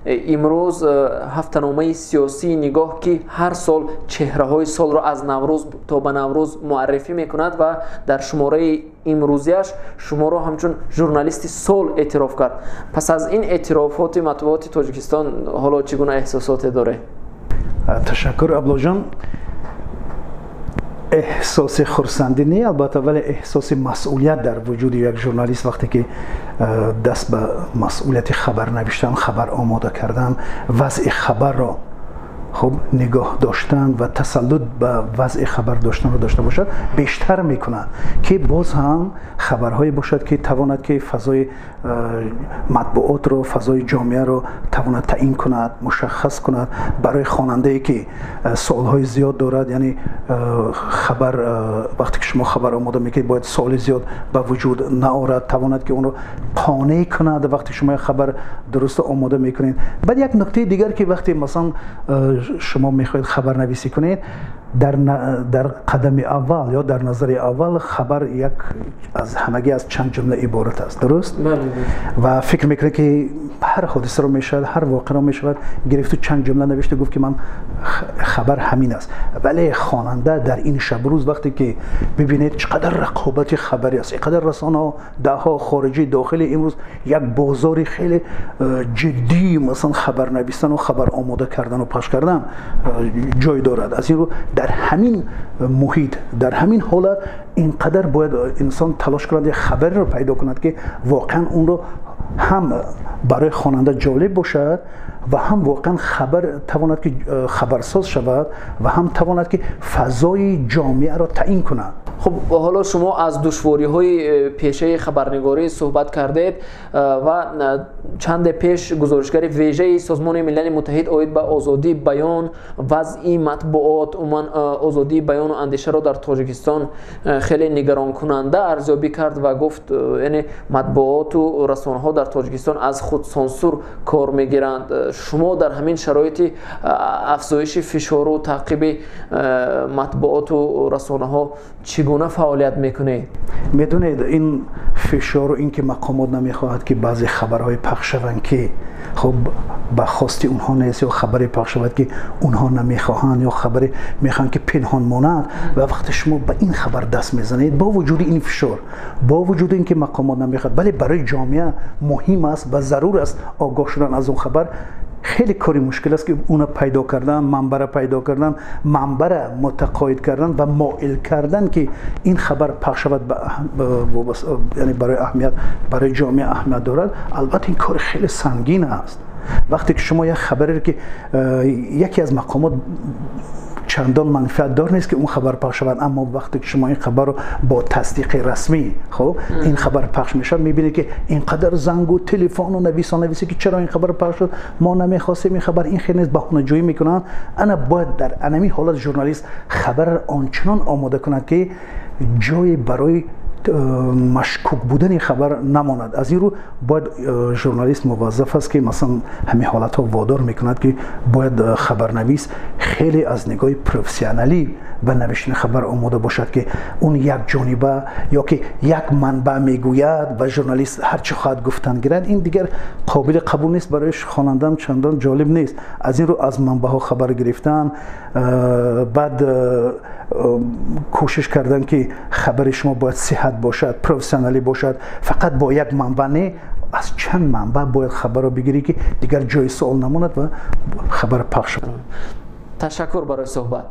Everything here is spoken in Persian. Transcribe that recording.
امروز هفته‌نامه سیاسی نگاه که هر سال چهره‌های سال را از نوروز تا به نوروز معرفی میکند و در شماره امروزیش شما را همچون ژورنالیست سال اعتراف کرد. پس از این اعترافات مطبوعات تاجیکستان حالا چگونه احساسات داره؟ تشکر ابلا جان. احساس خرسندی نه، البته ولی احساس مسئولیت در وجود یک ژورنالیست وقتی که دست به مسئولیت خبر نوشتن، خبر آماده کردن، وضع خبر را خب نگاه داشتن و تسلط به وضع خبر داشتن رو داشته باشد، بیشتر میکنه که باز هم خبرهایی باشد که تواند که فضای مطبوعات رو، فضای جامعه رو تواند تعیین کند، مشخص کند برای خواننده ای که سوالهای زیاد دارد. یعنی خبر وقتی که شما خبر آماده میکنید باید سوال زیاد به وجود نآورد، تواند که اون رو قانع کند وقتی شما خبر درست آماده میکنید. بعد یک نکته دیگر که وقتی مثلا شما میخواید خبر نویسی کنید، در قدم اول یا در نظر اول خبر یک از همگی از چند جمله عبارت است، درست؟ و فکر میکنه که هر حادثه رو میشود، هر واقعه رو میشود گرفت و چند جمله نوشته گفت که من خبر همین است. ولی خواننده در این شب روز وقتی که ببینید چقدر رقابت خبری است، چقدر رسانه ها دهها خارجی داخلی امروز یک بازاری خیلی جدی مثلا خبر نویسن و خبر آماده کردن و پخش کردن جای دارد. از این رو در همین محیط، در همین حالت اینقدر باید انسان تلاش کند یک خبری رو پیدا کند که واقعا اون رو هم برای خواننده جالب باشد و هم واقعا خبر تواند که خبرساز شود و هم تواند که فضای جامعه را تعیین کند. خب حالا شما از دشواری‌های پیشه خبرنگاری صحبت کردید و چند پیش گزارشگر ویژه سازمان ملل متحد اومد به آزادی بیان، وضع مطبوعات، عموما آزادی بیان و اندیشه را در تاجیکستان خیلی نگران کننده ارزیابی کرد و گفت یعنی مطبوعات و رسانه‌ها در تاجیکستان از خود سانسور کار میگیرند. شما در همین شرایط افزایش فشار و تعقیب مطبوعات و رسانه‌ها چگونه فعالیت میکنید؟ میدونید این فشار و این که مقامات نمیخواهد که بعضی خبرهای پخش شوند که خب به خواست اونها نیست، یا خبری پخش شود که اونها نمیخواهند، یا خبری میخوان که پنهان ماند و وقتی شما به این خبر دست میزنید با وجود این فشار، با وجود اینکه مقامات نمیخواد، ولی برای جامعه مهم است و ضرور است آگاه شدن از اون خبر. خیلی کاری مشکل است که اون پیدا کردن، منبع پیدا کردن، منبع متقاعد کردن و مائل کردن که این خبر پخش شود یعنی برای اهمیت، برای جامعه اهمیت دارد. البته این کار خیلی سنگین است. وقتی که شما یک خبری که یکی از مقامات چندان منفعت دار نیست که اون خبر پخش شود، اما وقتی که شما این خبر رو با تصدیق رسمی خب این خبر پخش میشه، میبینید که اینقدر زنگ و تلفن و نویسی که چرا این خبر پخش شد، ما نمیخواستیم این خبر، این خیلی بهانه جویی میکنن. انا باید در انمی حالت ژورنالیست خبر آنچنان آماده کند که جای برای مشکوک بودن خبر نماند. از این رو باید ژورنالیست موظف است که مثلا همین حالت ها وادار میکند که باید خبرنویس خیلی از نگاه پروفسیونالی و نوشتن خبر آماده باشد که اون یک جانبه یا که یک منبع میگوید و ژورنالیست هر چه خواهد گفتن گیرد، این دیگر قابل قبول نیست، برای خواننده چندان جالب نیست. از این رو از منبع ها خبر گرفتن، بعد کوشش کردن که خبر شما باید صحت باشد، پروفسیونالی باشد، فقط با یک منبع نه، از چند منبع باید خبر رو بگیری که دیگر جای سوال نماند و خبر پخش شد. تشکر برای صحبت.